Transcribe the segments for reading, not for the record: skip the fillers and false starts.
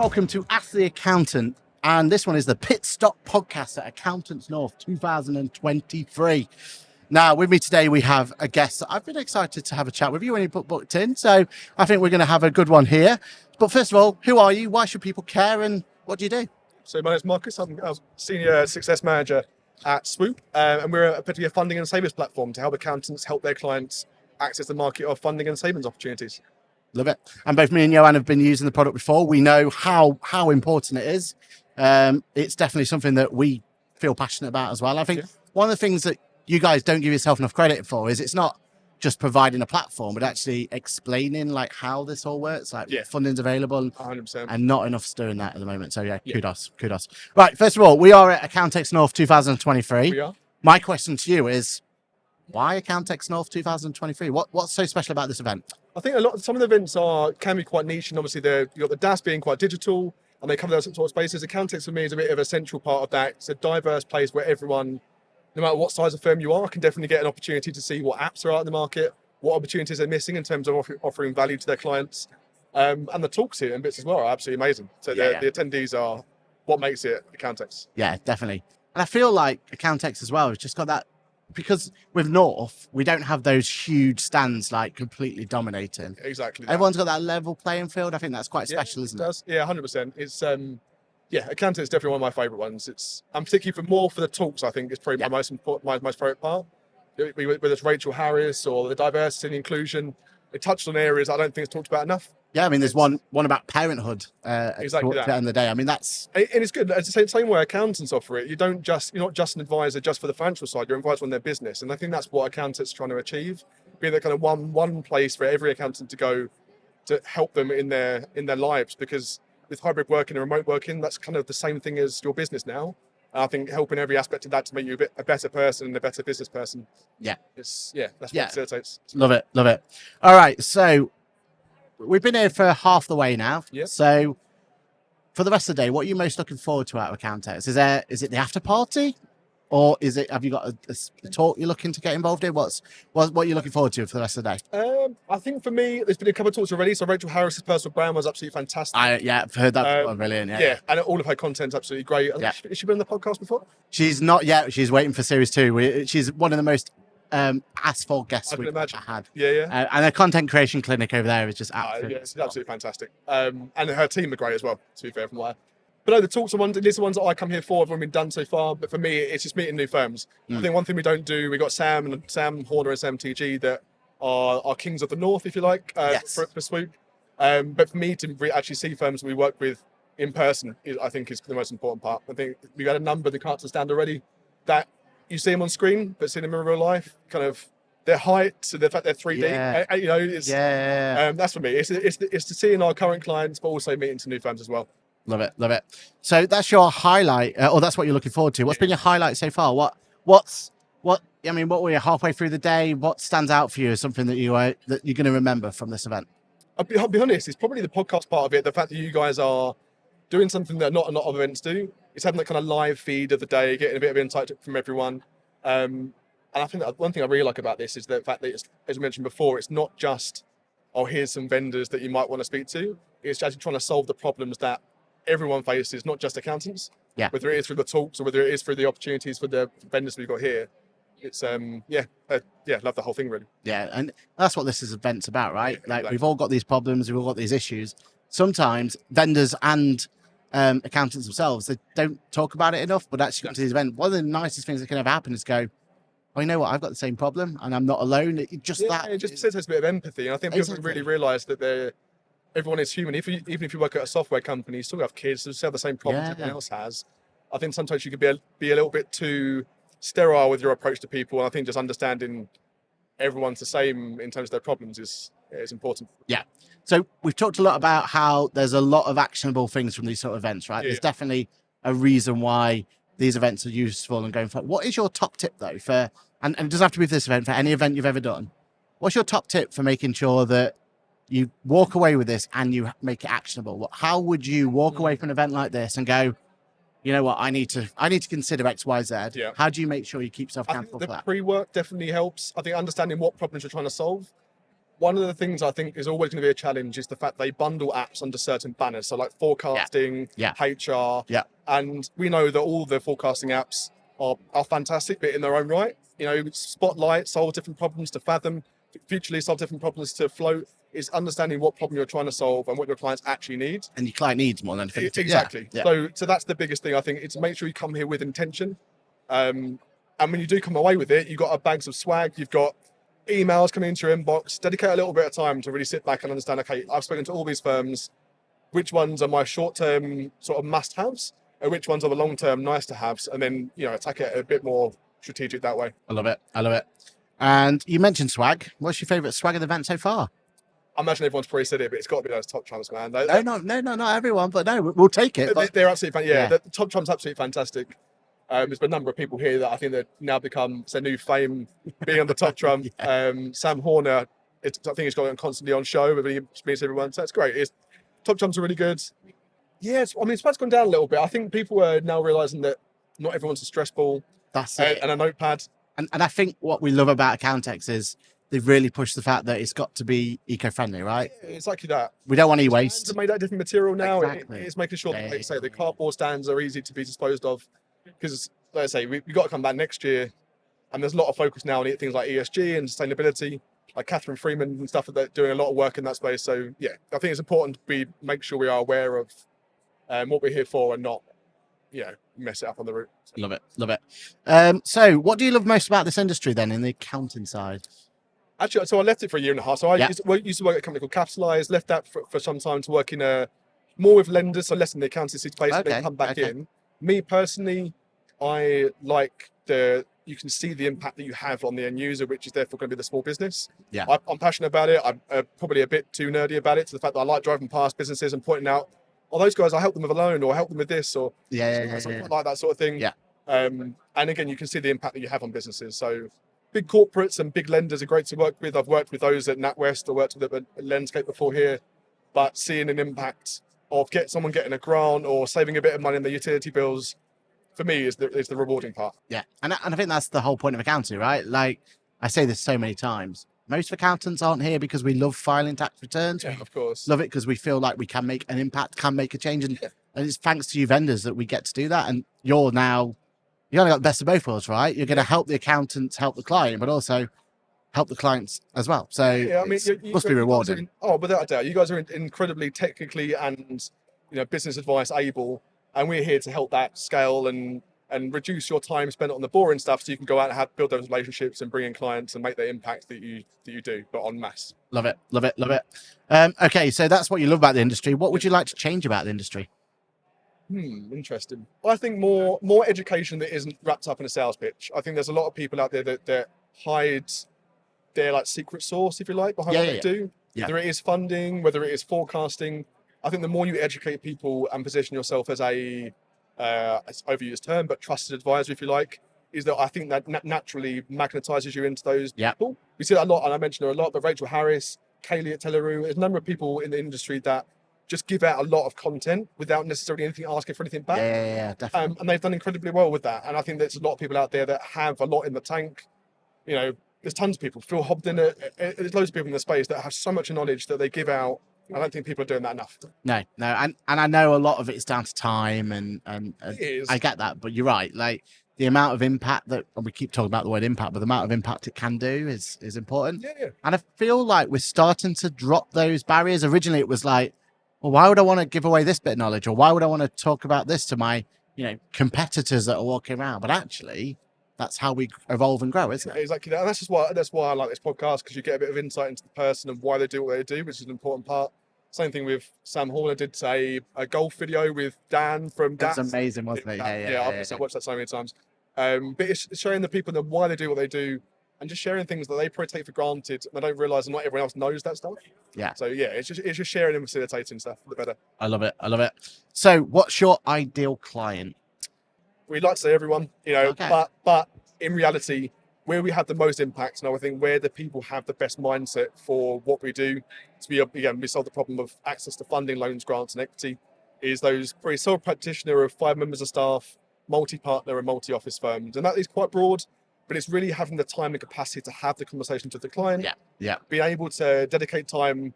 welcome to Ask the Accountant. And this one is the Pitstop Podcast at Accountants North 2023. Now, with me today, we have a guest that I've been excited to have a chat with you when you booked in. So I think we're going to have a good one here. But first of all, who are you? Why should people care? And what do you do? So my name is Marcus. I'm a Senior Success Manager at Swoop. And we're a funding and savings platform to help accountants help their clients access the market of funding and savings opportunities. Love it. And both me and Johan have been using the product before. We know how important it is. It's definitely something that we feel passionate about as well. I think one of the things that you guys don't give yourself enough credit for is it's not just providing a platform, but actually explaining like how this all works, like funding's available 100%. And not enough doing that at the moment. So kudos. Right, first of all, we are at Accountex North 2023. We are. My question to you is, why Accountex North 2023? What's so special about this event? I think some of the events can be quite niche, and obviously you've got the DAS being quite digital, and they cover those sort of spaces. Accountex for me is a bit of a central part of that. It's a diverse place where everyone, no matter what size of firm you are, can definitely get an opportunity to see what apps are out in the market, what opportunities they're missing in terms of offering value to their clients. And the talks here and bits as well are absolutely amazing. So the attendees are what makes it Accountex. Yeah, definitely. And I feel like Accountex as well has just got that, because with North, we don't have those huge stands like completely dominating. Exactly. Everyone's got that level playing field. I think that's quite special, isn't it? Yeah, 100%. It's Accountex is definitely one of my favourite ones. I'm particularly for the talks. I think is probably my most important, my most favourite part. Whether it's Rachel Harris or the diversity and inclusion, it touched on areas I don't think it's talked about enough. Yeah, I mean, there's one about parenthood. Exactly at the end of the day. I mean, that's and it's good. It's the same way accountants offer it. You're not just an advisor just for the financial side. You're an advisor on their business, and I think that's what accountants are trying to achieve. Be that kind of one place for every accountant to go to help them in their lives. Because with hybrid working and remote working, that's kind of the same thing as your business now. And I think helping every aspect of that to make you a better person and a better business person. That's what facilitates. Love it. All right, so we've been here for half the way now. Yeah. So for the rest of the day, what are you most looking forward to out of Accountex? Is it the after party, or have you got a talk you're looking to get involved in? What are you looking forward to for the rest of the day? I think for me, there's been a couple of talks already. So Rachel Harris's personal brand was absolutely fantastic. I've heard that. Brilliant. Yeah, and all of her content's absolutely great. Has she been on the podcast before? She's not yet. She's waiting for series 2. She's one of the most asked for guests we've ever had. Yeah. And her content creation clinic over there is just absolutely, it's absolutely fantastic. And her team are great as well, to be fair, from what I... But no, the talks are these are ones that I come here for, have already been done so far. But for me, it's just meeting new firms. I think one thing we don't do, we got Sam Horner and Sam TG that are kings of the North, if you like, for Swoop. But for me to actually see firms that we work with in person, I think is the most important part. I think we've had a number of the clients stand already that you see them on screen, but see them in real life, kind of their height, the fact they're 3D. That's for me. It's to seeing our current clients, but also meeting some new firms as well. Love it. So that's your highlight, or that's what you're looking forward to. What's been your highlight so far? What were you halfway through the day? What stands out for you as something that you're going to remember from this event? I'll be honest, it's probably the podcast part of it. The fact that you guys are doing something that not a lot of events do. It's having that kind of live feed of the day, getting a bit of insight from everyone. And I think that one thing I really like about this is the fact that, as I mentioned before, it's not just, here's some vendors that you might want to speak to. It's actually trying to solve the problems that everyone faces, not just accountants. Yeah. Whether it is through the talks or whether it is through the opportunities for the vendors we've got here. It's love the whole thing really. Yeah, and that's what this event's about, right? Yeah, exactly. We've all got these problems, we've all got these issues. Sometimes vendors and accountants themselves, they don't talk about it enough, but actually come to this event. One of the nicest things that can ever happen is go, oh, you know what, I've got the same problem and I'm not alone. It just facilitates a bit of empathy. And I think people really realise that everyone is human. Even if you work at a software company, you still have kids, you still have the same problems everyone else has. I think sometimes you could be a little bit too sterile with your approach to people. And I think just understanding everyone's the same in terms of their problems is important. Yeah. So we've talked a lot about how there's a lot of actionable things from these sort of events, right? There's definitely a reason why these events are useful and going forward. What is your top tip though and it doesn't have to be this event, for any event you've ever done? What's your top tip for making sure that you walk away with this and you make it actionable? How would you walk away from an event like this and go, you know what, I need to consider X, Y, Z. Yeah. How do you make sure you keep yourself accountable for that? The pre-work definitely helps. I think understanding what problems you're trying to solve. one of the things I think is always going to be a challenge is the fact they bundle apps under certain banners. So like forecasting, HR. Yeah. And we know that all the forecasting apps are fantastic, but in their own right. You know, Spotlight solve different problems to Fathom, Futurely solve different problems to Float. Is understanding what problem you're trying to solve and what your clients actually need. And your client needs more than anything. Exactly. Yeah. So that's the biggest thing, I think. It's make sure you come here with intention. And when you do come away with it, you've got a bags of swag, you've got emails coming into your inbox. Dedicate a little bit of time to really sit back and understand, okay, I've spoken to all these firms. Which ones are my short-term sort of must-haves and which ones are the long-term nice-to-haves? And then, you know, attack it a bit more strategic that way. I love it. And you mentioned swag. What's your favourite swag of the event so far? I imagine everyone's probably said it, but it's got to be those top trumps, man. No, not everyone, but no, we'll take it. They're absolutely fantastic. The top trump's absolutely fantastic. There's been a number of people here that I think that now become a new fame being on the top trump. Sam Horner, I think he's got constantly on show, but he meets everyone, so that's great. Top trumps are really good. Yes, I mean, it's gone down a little bit. I think people are now realising that not everyone's a stress ball. That's it. And a notepad. And I think what we love about Accountex is they've really pushed the fact that it's got to be eco-friendly, right? Yeah, exactly that. We don't want e-waste. Stands are made out of different material now. Exactly. It's making sure that, like you say, the cardboard stands are easy to be disposed of. Because, like I say, we've got to come back next year. And there's a lot of focus now on things like ESG and sustainability. Like Catherine Freeman and stuff, that they're doing a lot of work in that space. So, yeah, I think it's important to make sure we are aware of what we're here for and not, mess it up on the route. Love it. So what do you love most about this industry then in the accounting side? Actually, so I left it for a year and a half. So I used to work at a company called Capitalize, left that for some time to work in more with lenders, so less in the accountancy space, and then come back in. Me personally, I like you can see the impact that you have on the end user, which is therefore going to be the small business. Yeah. I'm passionate about it. I'm probably a bit too nerdy about it, to the fact that I like driving past businesses and pointing out, those guys, I help them with a loan or I help them with this or something like that sort of thing. Yeah. And again, you can see the impact that you have on businesses. So big corporates and big lenders are great to work with. I've worked with those at NatWest, I worked with them at Landscape before here, but seeing an impact of someone getting a grant or saving a bit of money in their utility bills, for me, is the rewarding part. Yeah, and I think that's the whole point of accounting, right? Like, I say this so many times. Most accountants aren't here because we love filing tax returns. Yeah, of course. Love it because we feel like we can make an impact, can make a change. And it's thanks to you vendors that we get to do that. And you only got the best of both worlds, right? You're going to help the accountants help the client, but also help the clients as well. So I mean, it must be rewarding. Without a doubt. You guys are incredibly technically and business advice able. And we're here to help that scale and reduce your time spent on the boring stuff, so you can go out and build those relationships and bring in clients and make the impact that you do, but en masse. Love it. Okay, so that's what you love about the industry. What would you like to change about the industry? Interesting. Well, I think more education that isn't wrapped up in a sales pitch. I think there's a lot of people out there that hide their secret sauce, if you like, behind what they do. Yeah. Whether it is funding, whether it is forecasting. I think the more you educate people and position yourself as it's overused term, but trusted advisor, if you like, is that I think that naturally magnetizes you into those people. We see that a lot, and I mentioned her a lot, but Rachel Harris, Kaylee at Teleroo, there's a number of people in the industry that just give out a lot of content without necessarily asking for anything back. Yeah, definitely. And they've done incredibly well with that. And I think there's a lot of people out there that have a lot in the tank. There's tons of people. Phil Hobden, there's loads of people in the space that have so much knowledge that they give out. I don't think people are doing that enough. No, and I know a lot of it's down to time, and I get that, but you're right. Like, the amount of impact and we keep talking about the word impact, but the amount of impact it can do is important. Yeah. And I feel like we're starting to drop those barriers. Originally, it was like, well, why would I want to give away this bit of knowledge, or why would I want to talk about this to my competitors that are walking around? But actually, that's how we evolve and grow, isn't it? Exactly that. And that's why I like this podcast, because you get a bit of insight into the person and why they do what they do, which is an important part. Same thing with Sam Horner did a golf video with Dan from That's amazing, wasn't it? I've watched that so many times. But it's showing the people that why they do what they do, and just sharing things that they probably take for granted and they don't realise, and not everyone else knows that stuff. Yeah. So it's just sharing and facilitating stuff for the better. I love it. So what's your ideal client? We'd like to say everyone, okay. but in reality, where we have the most impact, and I think where the people have the best mindset for what we do, we solve the problem of access to funding, loans, grants, and equity, is those very sole practitioner of 5 members of staff, multi-partner and multi-office firms. And that is quite broad, but it's really having the time and capacity to have the conversations with the client. Yeah. Being able to dedicate time,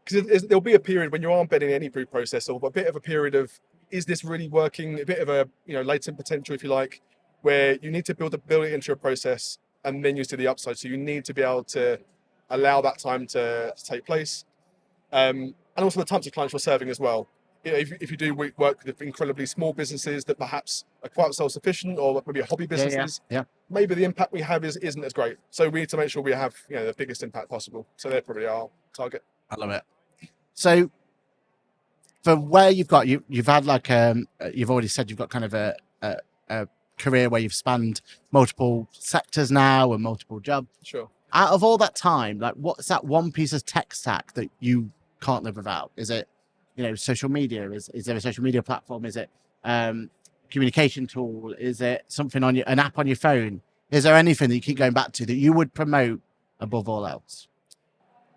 because there'll be a period when you are embedding any food process, or a bit of a period of, is this really working? A bit of a latent potential, if you like, where you need to build it into your process, and then you see the upside. So you need to be able to allow that time to take place, and also the types of clients you're serving as well. If you do work with incredibly small businesses that perhaps are quite self-sufficient, or maybe hobby businesses, maybe the impact we have isn't as great. So we need to make sure we have the biggest impact possible. So they're probably our target. I love it. So for where you've had like you've already said you've got kind of a career where you've spanned multiple sectors now and multiple jobs. Sure. Out of all that time, like what's that one piece of tech stack that you can't live without? Is it social media? Is there a social media platform? Is it communication tool? Is it something on an app on your phone? Is there anything that you keep going back to that you would promote above all else?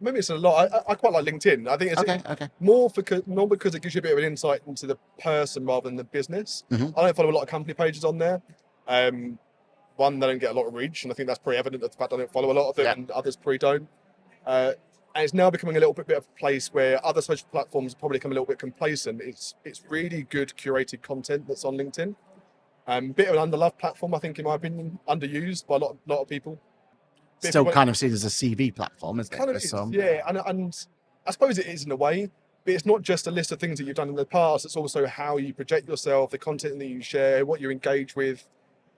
Maybe it's a lot. I quite like LinkedIn. I think it's okay. more because it gives you a bit of an insight into the person rather than the business. Mm-hmm. I don't follow a lot of company pages on there. One, they don't get a lot of reach, and I think that's pretty evident. The fact I don't follow a lot of them, and others probably don't. And it's now becoming a little bit of a place where other social platforms probably become a little bit complacent. It's really good curated content that's on LinkedIn. Bit of an underloved platform, I think, in my opinion, underused by a lot of people. Still kind of seen as a CV platform, isn't it? Kind of is, yeah. And I suppose it is in a way, but it's not just a list of things that you've done in the past. It's also how you project yourself, the content that you share, what you engage with,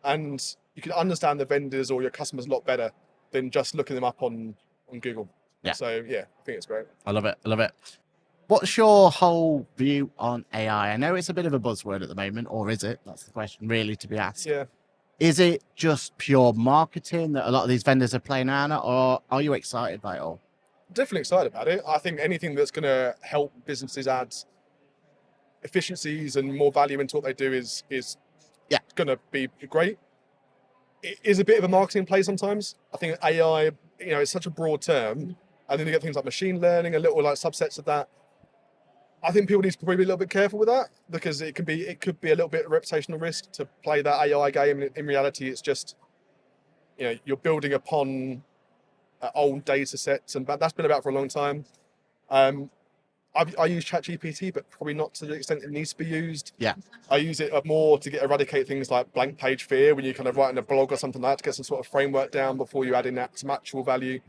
and you can understand the vendors or your customers a lot better than just looking them up on Google. Yeah. So yeah, I think it's great. I love it. What's your whole view on AI? I know it's a bit of a buzzword at the moment, or is it? That's the question really to be asked. Yeah. Is it just pure marketing that a lot of these vendors are playing around at, or are you excited by it all? Definitely excited about it. I think anything that's going to help businesses add efficiencies and more value into what they do is going to be great. It is a bit of a marketing play sometimes. I think AI, it's such a broad term. And then you get things like machine learning, a little like subsets of that. I think people need to probably be a little bit careful with that, because it could be a little bit of reputational risk to play that AI game. In reality, it's just, you're building upon old data sets, and that's been about for a long time. I use ChatGPT, but probably not to the extent it needs to be used. Yeah. I use it more to eradicate things like blank page fear when you're kind of writing a blog or something like that, to get some sort of framework down before you add in some actual value.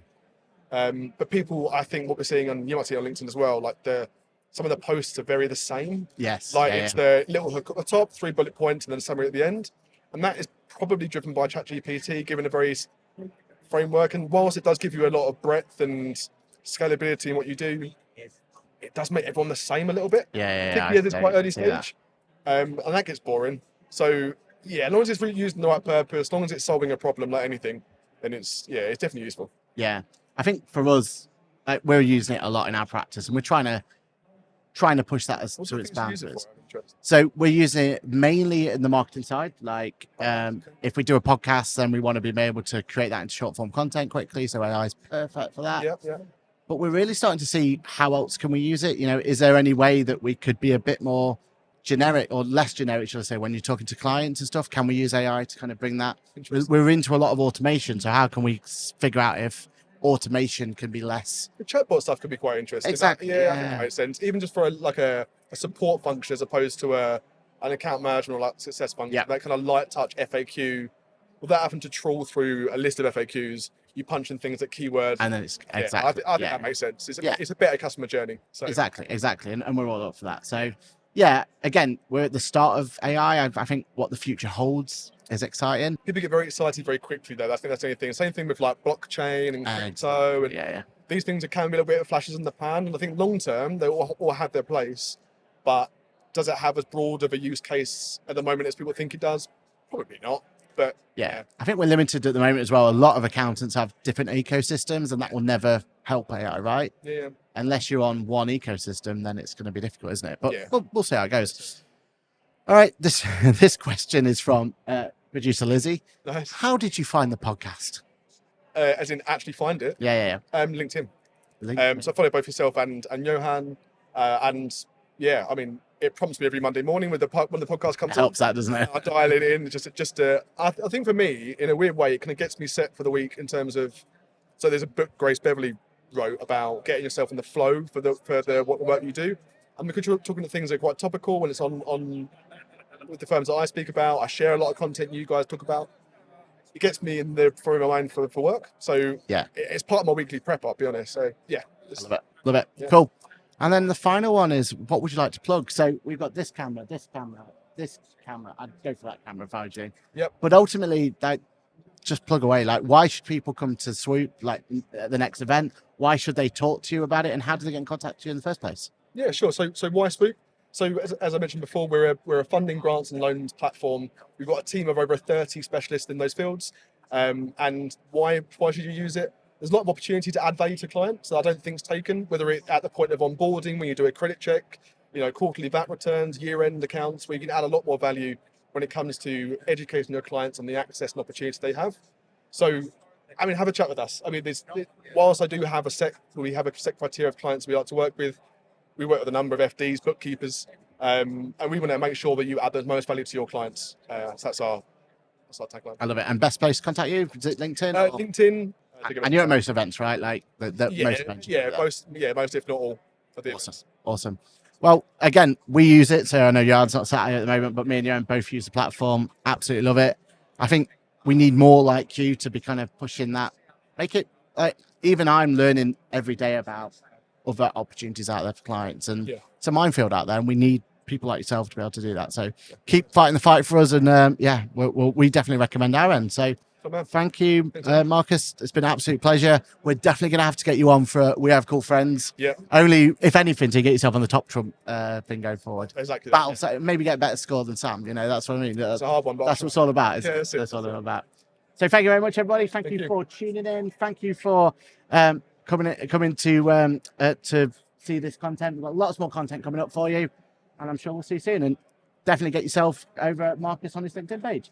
But people, I think what we're seeing you might see on LinkedIn as well, like some of the posts are very the same. Yes. Like it's the little hook at the top, 3 bullet points, and then a summary at the end. And that is probably driven by ChatGPT, given a very framework. And whilst it does give you a lot of breadth and scalability in what you do, it does make everyone the same a little bit. Particularly at this quite early stage. And that gets boring. So yeah, as long as it's really used in the right purpose, as long as it's solving a problem like anything, then it's definitely useful. Yeah. I think for us, we're using it a lot in our practice, and we're trying to push that to its boundaries. So we're using it mainly in the marketing side. Like if we do a podcast, then we want to be able to create that into short form content quickly. So AI is perfect for that. Yeah. But we're really starting to see how else can we use it. Is there any way that we could be a bit more generic, or less generic, should I say, when you're talking to clients and stuff? Can we use AI to kind of bring that? We're into a lot of automation. So how can we figure out if automation can be less? The chatbot stuff could be quite interesting. Exactly. I think that makes sense. Even just for a support function as opposed to an account management or like success function, that kind of light touch FAQ, without having to trawl through a list of FAQs, you punch in things at keywords. And then it's I think that makes sense. It's a better customer journey. So. Exactly. And we're all up for that. So yeah, again, we're at the start of AI. I think what the future holds is exciting. People get very excited very quickly, though. I think that's the only thing. Same thing with like blockchain and crypto. And these things can be a little bit of flashes in the pan. And I think long term, they all have their place. But does it have as broad of a use case at the moment as people think it does? Probably not. But yeah, I think we're limited at the moment as well. A lot of accountants have different ecosystems, and that will never help AI, right? Yeah. Unless you're on one ecosystem, then it's going to be difficult, isn't it? But we'll see how it goes. All right, this question is from producer Lizzie. Nice. How did you find the podcast? As in actually find it? Yeah. LinkedIn. So I follow both yourself and Johan. And yeah, I mean, it prompts me every Monday morning when the podcast comes It helps that, doesn't it? I dial it in. I think for me, in a weird way, it kind of gets me set for the week in terms of. So there's a book Grace Beverly wrote about getting yourself in the flow for the work you do, and because you're talking to things that are quite topical when it's on with the firms that I speak about, I share a lot of content you guys talk about. It gets me in the frame of mind for work. So yeah, it's part of my weekly prep. I'll be honest. So yeah, love it. Yeah. Cool. And then the final one is, what would you like to plug? So we've got this camera, this camera, this camera. I'd go for that camera if I was you. Yep. But ultimately, like, just plug away. Like, why should people come to Swoop, like, at the next event? Why should they talk to you about it? And how do they get in contact with you in the first place? Yeah, sure. So why Swoop? So as I mentioned before, we're a funding, grants and loans platform. We've got a team of over 30 specialists in those fields. And why should you use it? There's a lot of opportunity to add value to clients that I don't think's taken, whether it's at the point of onboarding, when you do a credit check, quarterly VAT returns, year-end accounts, where you can add a lot more value when it comes to educating your clients on the access and opportunity they have. So, have a chat with us. Whilst I do have we have a set criteria of clients we like to work with. We work with a number of FDs, bookkeepers, and we want to make sure that you add the most value to your clients. So that's our tagline. I love it. And best place to contact you? Is it LinkedIn? LinkedIn. And you're at most events, right? Like most events. Most if not all. Awesome. Well, again, we use it. So I know Yard's not sat here at the moment, but me and Johan both use the platform. Absolutely love it. I think we need more like you to be kind of pushing that. Make it like, even I'm learning every day about other opportunities out there for clients, and it's a minefield out there, and we need people like yourself to be able to do that. So keep fighting the fight for us, and we definitely recommend our end. So thank you, Marcus. It's been an absolute pleasure. We're definitely going to have to get you on for We Have Cool Friends. Yeah. Only, if anything, to get yourself on the top Trump thing going forward. Exactly. So maybe get a better score than Sam. That's what I mean. It's a hard one, but that's what it's all about. That's what it's all about. So thank you very much, everybody. Thank you for tuning in. Thank you for coming to see this content. We've got lots more content coming up for you, and I'm sure we'll see you soon. And definitely get yourself over at Marcus on his LinkedIn page.